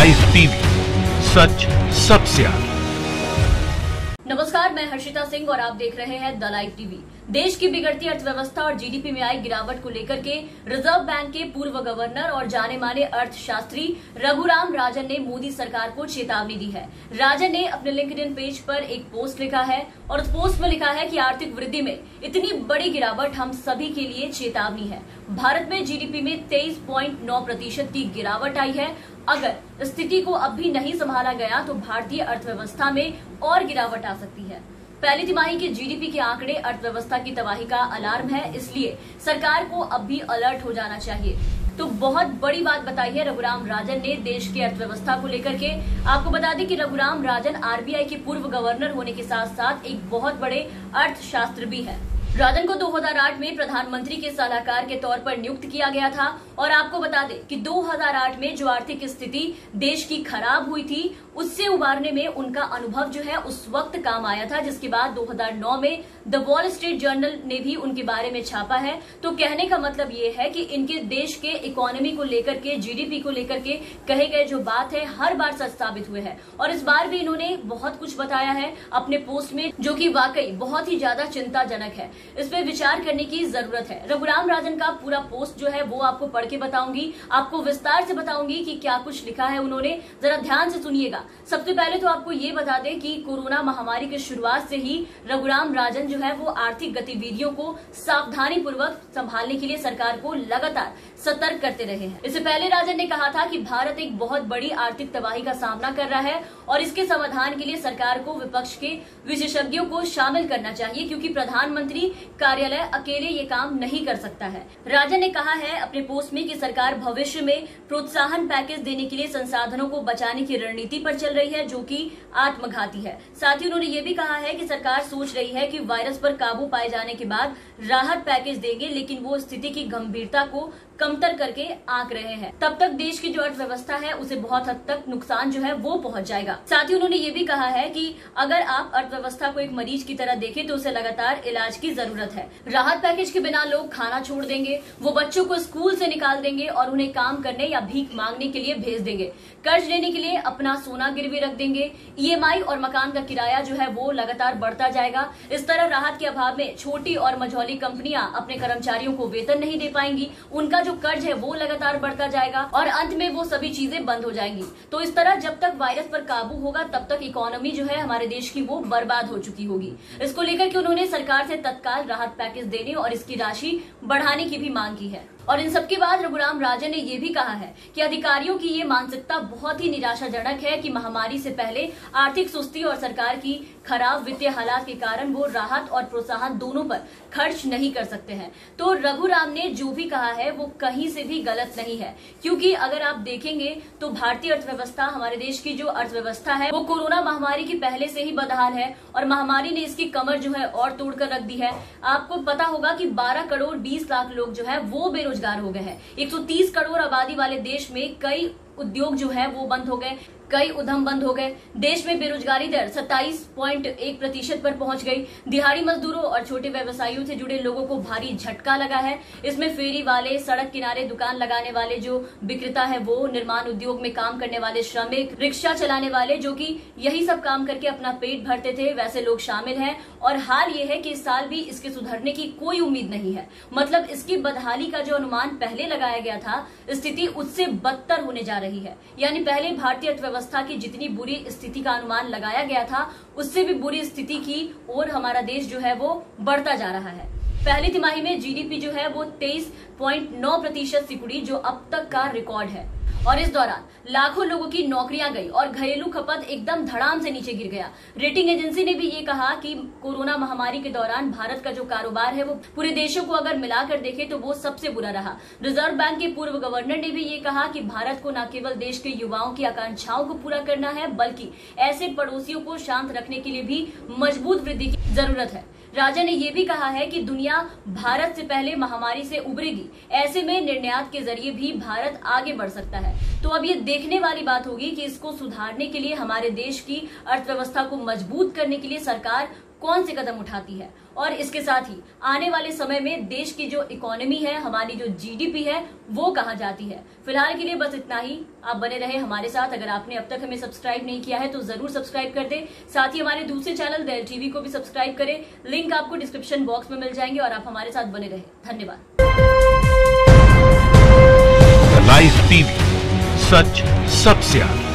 Live TV, सच सबसे आगे। नमस्कार, मैं हर्षिता सिंह और आप देख रहे हैं द लाइव टीवी। देश की बिगड़ती अर्थव्यवस्था और जीडीपी में आई गिरावट को लेकर के रिजर्व बैंक के पूर्व गवर्नर और जाने माने अर्थशास्त्री रघुराम राजन ने मोदी सरकार को चेतावनी दी है। राजन ने अपने लिंक्डइन पेज पर एक पोस्ट लिखा है और उस पोस्ट में लिखा है कि आर्थिक वृद्धि में इतनी बड़ी गिरावट हम सभी के लिए चेतावनी है। भारत में जीडीपी में 23.9% की गिरावट आई है। अगर स्थिति को अब भी नहीं संभाला गया तो भारतीय अर्थव्यवस्था में और गिरावट आ सकती है। पहली तिमाही के जीडीपी के आंकड़े अर्थव्यवस्था की तबाही का अलार्म है, इसलिए सरकार को अब भी अलर्ट हो जाना चाहिए। तो बहुत बड़ी बात बताई है रघुराम राजन ने देश की अर्थव्यवस्था को लेकर के। आपको बता दें कि रघुराम राजन आरबीआई के पूर्व गवर्नर होने के साथ साथ एक बहुत बड़े अर्थशास्त्र भी है। राजन को 2008 में प्रधानमंत्री के सलाहकार के तौर पर नियुक्त किया गया था और आपको बता दें कि 2008 में जो आर्थिक स्थिति देश की खराब हुई थी उससे उबारने में उनका अनुभव जो है उस वक्त काम आया था, जिसके बाद 2009 में द वॉल स्ट्रीट जर्नल ने भी उनके बारे में छापा है। तो कहने का मतलब ये है कि इनके देश के इकोनॉमी को लेकर के, जीडीपी को लेकर के कहे गए जो बात है हर बार सच साबित हुए हैं और इस बार भी इन्होंने बहुत कुछ बताया है अपने पोस्ट में, जो कि वाकई बहुत ही ज्यादा चिंताजनक है। इस पे विचार करने की जरूरत है। रघुराम राजन का पूरा पोस्ट जो है वो आपको पढ़ के बताऊंगी, आपको विस्तार से बताऊंगी कि क्या कुछ लिखा है उन्होंने। जरा ध्यान से सुनिएगा। सबसे पहले तो आपको ये बता दें कि कोरोना महामारी की शुरुआत से ही रघुराम राजन जो है वो आर्थिक गतिविधियों को सावधानी पूर्वक संभालने के लिए सरकार को लगातार सतर्क करते रहे हैं। इससे पहले राजन ने कहा था कि भारत एक बहुत बड़ी आर्थिक तबाही का सामना कर रहा है और इसके समाधान के लिए सरकार को विपक्ष के विशेषज्ञों को शामिल करना चाहिए, क्योंकि प्रधानमंत्री कार्यालय अकेले ये काम नहीं कर सकता है। राजन ने कहा है अपने पोस्ट में कि सरकार भविष्य में प्रोत्साहन पैकेज देने के लिए संसाधनों को बचाने की रणनीति पर चल रही है, जो कि आत्मघाती है। साथ ही उन्होंने ये भी कहा है कि सरकार सोच रही है कि वायरस पर काबू पाए जाने के बाद राहत पैकेज देंगे, लेकिन वो स्थिति की गंभीरता को कमतर करके आंक रहे हैं। तब तक देश की जो अर्थव्यवस्था है उसे बहुत हद तक नुकसान जो है वो पहुंच जाएगा। साथ ही उन्होंने ये भी कहा है कि अगर आप अर्थव्यवस्था को एक मरीज की तरह देखें तो उसे लगातार इलाज की जरूरत है। राहत पैकेज के बिना लोग खाना छोड़ देंगे, वो बच्चों को स्कूल से निकाल देंगे और उन्हें काम करने या भीख मांगने के लिए भेज देंगे। कर्ज लेने के लिए अपना सोना गिरवी रख देंगे। ईएमआई और मकान का किराया जो है वो लगातार बढ़ता जाएगा। इस तरह राहत के अभाव में छोटी और मझौली कंपनियां अपने कर्मचारियों को वेतन नहीं दे पाएंगी, उनका जो कर्ज है वो लगातार बढ़ता जाएगा और अंत में वो सभी चीजें बंद हो जाएंगी। तो इस तरह जब तक वायरस पर काबू होगा तब तक इकोनॉमी जो है हमारे देश की वो बर्बाद हो चुकी होगी। इसको लेकर के उन्होंने सरकार से तत्काल राहत पैकेज देने और इसकी राशि बढ़ाने की भी मांग की है। और इन सबके बाद रघुराम राजन ने यह भी कहा है कि अधिकारियों की ये मानसिकता बहुत ही निराशाजनक है कि महामारी से पहले आर्थिक सुस्ती और सरकार की खराब वित्तीय हालात के कारण वो राहत और प्रोत्साहन दोनों पर खर्च नहीं कर सकते हैं। तो रघुराम ने जो भी कहा है वो कहीं से भी गलत नहीं है, क्योंकि अगर आप देखेंगे तो भारतीय अर्थव्यवस्था, हमारे देश की जो अर्थव्यवस्था है वो कोरोना महामारी की पहले से ही बदहाल है और महामारी ने इसकी कमर जो है और तोड़कर रख दी है। आपको पता होगा कि 12 करोड़ 20 लाख लोग जो है वो बेरोजगार हो गए हैं। 130 करोड़ आबादी वाले देश में कई उद्योग जो है वो बंद हो गए, कई उद्यम बंद हो गए। देश में बेरोजगारी दर 27.1% पर पहुंच गई। दिहाड़ी मजदूरों और छोटे व्यवसायियों से जुड़े लोगों को भारी झटका लगा है। इसमें फेरी वाले, सड़क किनारे दुकान लगाने वाले जो विक्रेता है वो, निर्माण उद्योग में काम करने वाले श्रमिक, रिक्शा चलाने वाले जो कि यही सब काम करके अपना पेट भरते थे, वैसे लोग शामिल हैं। और हाल ये है कि इस साल भी इसके सुधरने की कोई उम्मीद नहीं है। मतलब इसकी बदहाली का जो अनुमान पहले लगाया गया था, स्थिति उससे बदतर होने जा रही है। यानी पहले भारतीय अर्थव्यवस्था की जितनी बुरी स्थिति का अनुमान लगाया गया था उससे भी बुरी स्थिति की ओर हमारा देश जो है वो बढ़ता जा रहा है। पहली तिमाही में जीडीपी जो है वो 23.9% सिकुड़ी, जो अब तक का रिकॉर्ड है। और इस दौरान लाखों लोगों की नौकरियां गई और घरेलू खपत एकदम धड़ाम से नीचे गिर गया। रेटिंग एजेंसी ने भी ये कहा कि कोरोना महामारी के दौरान भारत का जो कारोबार है वो पूरे देशों को अगर मिलाकर देखे तो वो सबसे बुरा रहा। रिजर्व बैंक के पूर्व गवर्नर ने भी ये कहा कि भारत को न केवल देश के युवाओं की आकांक्षाओं को पूरा करना है, बल्कि ऐसे पड़ोसियों को शांत रखने के लिए भी मजबूत वृद्धि की जरूरत है। राजा ने यह भी कहा है कि दुनिया भारत से पहले महामारी से उबरेगी, ऐसे में निर्यात के जरिए भी भारत आगे बढ़ सकता है। तो अब ये देखने वाली बात होगी कि इसको सुधारने के लिए, हमारे देश की अर्थव्यवस्था को मजबूत करने के लिए सरकार कौन से कदम उठाती है और इसके साथ ही आने वाले समय में देश की जो इकोनॉमी है, हमारी जो जीडीपी है, वो कहाँ जाती है। फिलहाल के लिए बस इतना ही। आप बने रहे हमारे साथ। अगर आपने अब तक हमें सब्सक्राइब नहीं किया है तो जरूर सब्सक्राइब कर दें। साथ ही हमारे दूसरे चैनल दैल टीवी को भी सब्सक्राइब करें। लिंक आपको डिस्क्रिप्शन बॉक्स में मिल जाएंगे और आप हमारे साथ बने रहे। धन्यवाद। लाइव टीवी, सच सबसे आगे।